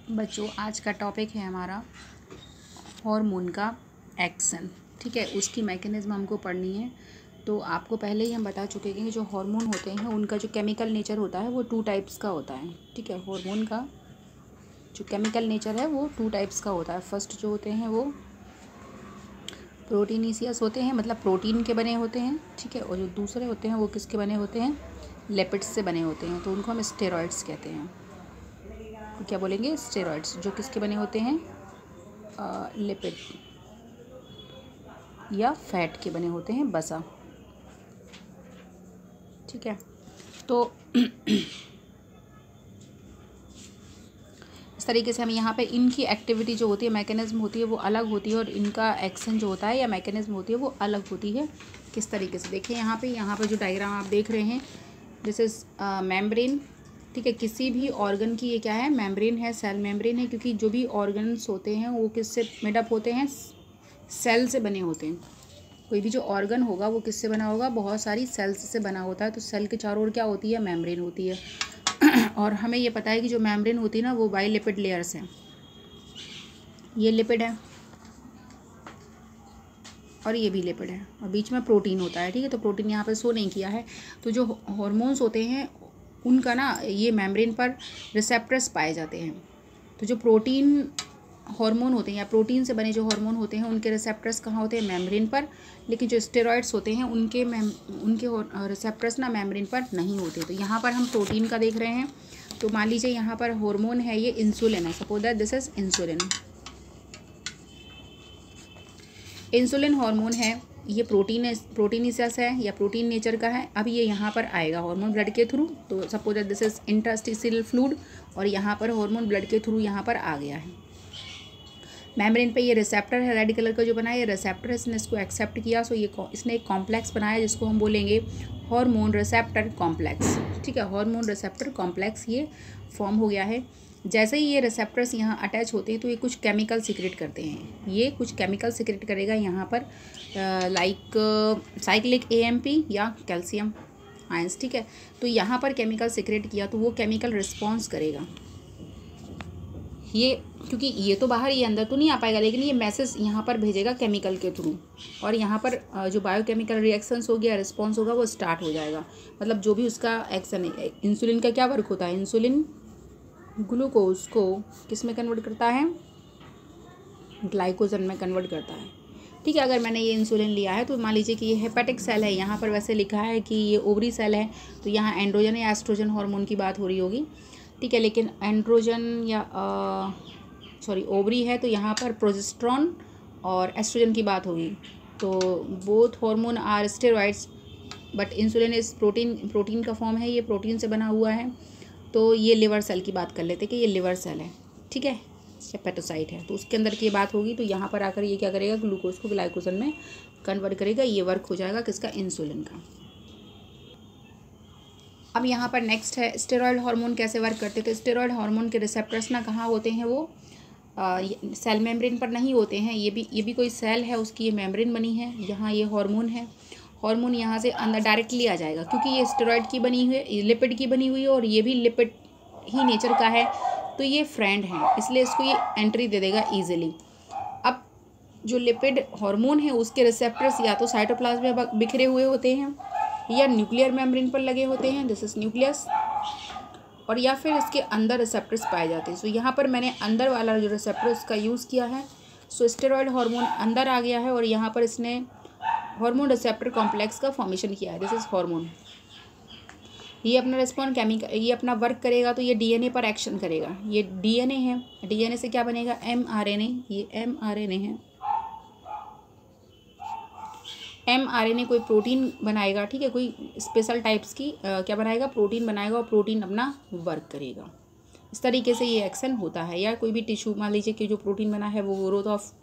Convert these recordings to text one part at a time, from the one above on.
बच्चों आज का टॉपिक है हमारा हार्मोन का एक्शन। ठीक है, उसकी मैकेनिज्म हमको पढ़नी है। तो आपको पहले ही हम बता चुके हैं कि जो हार्मोन होते हैं उनका जो केमिकल नेचर होता है वो 2 टाइप्स का होता है। ठीक है, हार्मोन का जो केमिकल नेचर है वो 2 टाइप्स का होता है। फर्स्ट जो होते हैं वो प्रोटीनीसियस होते हैं, मतलब प्रोटीन के बने होते हैं। ठीक है, और जो दूसरे होते हैं वो किसके बने होते हैं, लिपिड्स से बने होते हैं। तो उनको हम स्टेरॉइड्स कहते हैं। तो क्या बोलेंगे, स्टेरॉइड्स, जो किसके बने होते हैं, लिपिड या फैट के बने होते हैं, बसा। ठीक है, तो इस तरीके से हम यहाँ पे इनकी एक्टिविटी जो होती है, मैकेनिज्म होती है वो अलग होती है, और इनका एक्शन जो होता है या मैकेनिज्म होती है वो अलग होती है। किस तरीके से देखिए, यहाँ पे जो डायग्राम आप देख रहे हैं, दिस इज मेम्ब्रेन। ठीक है, किसी भी ऑर्गन की ये क्या है, मेम्ब्रेन है, सेल मेम्ब्रेन है, क्योंकि जो भी ऑर्गन्स होते हैं वो किससे मेडअप होते हैं, सेल से बने होते हैं। कोई भी जो ऑर्गन होगा वो किससे बना होगा, बहुत सारी सेल्स से बना होता है। तो सेल के चारों ओर क्या होती है, मेम्ब्रेन होती है। और हमें ये पता है कि जो मेम्ब्रेन होती है ना वो बाइलिपिड लेयर्स हैं। ये लिपिड है और ये भी लिपिड है, और बीच में प्रोटीन होता है। ठीक है, तो प्रोटीन यहाँ पे शो नहीं किया है। तो जो हॉर्मोन्स होते हैं उनका ना ये मेम्ब्रेन पर रिसेप्टर्स पाए जाते हैं। तो जो प्रोटीन हार्मोन होते हैं या प्रोटीन से बने जो हार्मोन होते हैं उनके रिसेप्टर्स कहाँ होते हैं, मेम्ब्रेन पर। लेकिन जो स्टेरॉइड्स होते हैं उनके रिसेप्टर्स ना मेम्ब्रेन पर नहीं होते। तो यहाँ पर हम प्रोटीन का देख रहे हैं। तो मान लीजिए यहाँ पर हार्मोन है, ये इंसुलिन है, suppose that this is insulin. Insulin hormone है, ये प्रोटीनियस है या प्रोटीन नेचर का है। अब ये यहाँ पर आएगा हार्मोन ब्लड के थ्रू। तो suppose that this is interstitial fluid, और यहाँ पर हार्मोन ब्लड के थ्रू यहाँ पर आ गया है। मेम्ब्रेन पे ये रिसेप्टर है, रेड कलर का जो बना है ये रिसेप्टर है, इसने इसको एक्सेप्ट किया। सो ये इसने एक कॉम्प्लेक्स बनाया जिसको हम बोलेंगे हार्मोन रिसेप्टर कॉम्प्लेक्स। ठीक है, हार्मोन रिसेप्टर कॉम्प्लेक्स ये फॉर्म हो गया है। जैसे ही ये रिसेप्टर्स यहाँ अटैच होते हैं तो ये कुछ केमिकल सिक्रेट करते हैं। ये कुछ केमिकल सिक्रेट करेगा यहाँ पर, लाइक साइक्लिक AMP या कैल्शियम आयंस। ठीक है, तो यहाँ पर केमिकल सिक्रेट किया तो वो केमिकल रिस्पॉन्स करेगा। ये क्योंकि ये तो बाहर, ये अंदर तो नहीं आ पाएगा, लेकिन ये मैसेज यहाँ पर भेजेगा केमिकल के थ्रू, और यहाँ पर जो बायोकेमिकल रिएक्शंस हो गया, रिस्पॉन्स होगा, वो स्टार्ट हो जाएगा। मतलब जो भी उसका एक्शन है। इंसुलिन का क्या वर्क होता है, इंसुलिन ग्लूकोज को किस में कन्वर्ट करता है, ग्लाइकोजन में कन्वर्ट करता है। ठीक है, अगर मैंने ये इंसुलिन लिया है तो मान लीजिए कि ये हेपेटिक सेल है, यहाँ पर वैसे लिखा है कि ये ओवरी सेल है, तो यहाँ एंड्रोजन या एस्ट्रोजन हार्मोन की बात हो रही होगी। ठीक है, लेकिन एंड्रोजन या ओवरी है तो यहाँ पर प्रोजेस्टेरॉन और एस्ट्रोजन की बात होगी। तो both hormone or steroids, but insulin is protein का फॉर्म है, ये प्रोटीन से बना हुआ है। तो ये लिवर सेल की बात कर लेते कि ये लिवर सेल है। ठीक है, हेपेटोसाइट है, तो उसके अंदर की बात होगी। तो यहाँ पर आकर ये क्या करेगा, ग्लूकोज को ग्लाइकोजन में कन्वर्ट करेगा। ये वर्क हो जाएगा किसका, इंसुलिन का। अब यहाँ पर नेक्स्ट है स्टेरॉयड हार्मोन कैसे वर्क करते हैं। तो स्टेरॉयड हार्मोन के रिसेप्टर्स ना कहाँ होते हैं, वो सेल मेम्ब्रेन पर नहीं होते हैं। ये भी कोई सेल है, उसकी ये मेम्ब्रेन बनी है, यहाँ ये हार्मोन है। हार्मोन यहाँ से अंदर डायरेक्टली आ जाएगा, क्योंकि ये स्टेरॉयड की बनी हुई है, लिपिड की बनी हुई है, और ये भी लिपिड ही नेचर का है। तो ये फ्रेंड है, इसलिए इसको ये एंट्री दे देगा ईजिली। अब जो लिपिड हार्मोन है उसके रिसेप्टर्स या तो साइटोप्लाज्म में बिखरे हुए होते हैं या न्यूक्लियर मेम्ब्रेन पर लगे होते हैं, दिस इज न्यूक्लियस, और या फिर इसके अंदर रिसेप्टर्स पाए जाते हैं। सो यहाँ पर मैंने अंदर वाला जो रिसेप्टर उसका यूज़ किया है। सो स्टेरॉयड हार्मोन अंदर आ गया है, और यहाँ पर इसने हार्मोन रिसेप्टर कॉम्प्लेक्स का फॉर्मेशन किया है, दिस इज हार्मोन। ये अपना रिस्पॉन्स केमिकल, ये अपना वर्क करेगा तो ये DNA पर एक्शन करेगा। ये DNA है, DNA से क्या बनेगा, mRNA। ये mRNA है, mRNA कोई प्रोटीन बनाएगा। ठीक है, कोई स्पेशल टाइप्स की क्या बनाएगा, प्रोटीन बनाएगा, और प्रोटीन अपना वर्क करेगा। इस तरीके से ये एक्शन होता है। या कोई भी टिश्यू, मान लीजिए कि जो प्रोटीन बना है वो growth of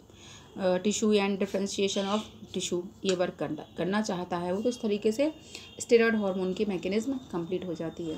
tissue and differentiation of tissue, ये वर्क करना चाहता है वो। तो इस तरीके से स्टेरॉयड हार्मोन की मैकेनिज्म कंप्लीट हो जाती है।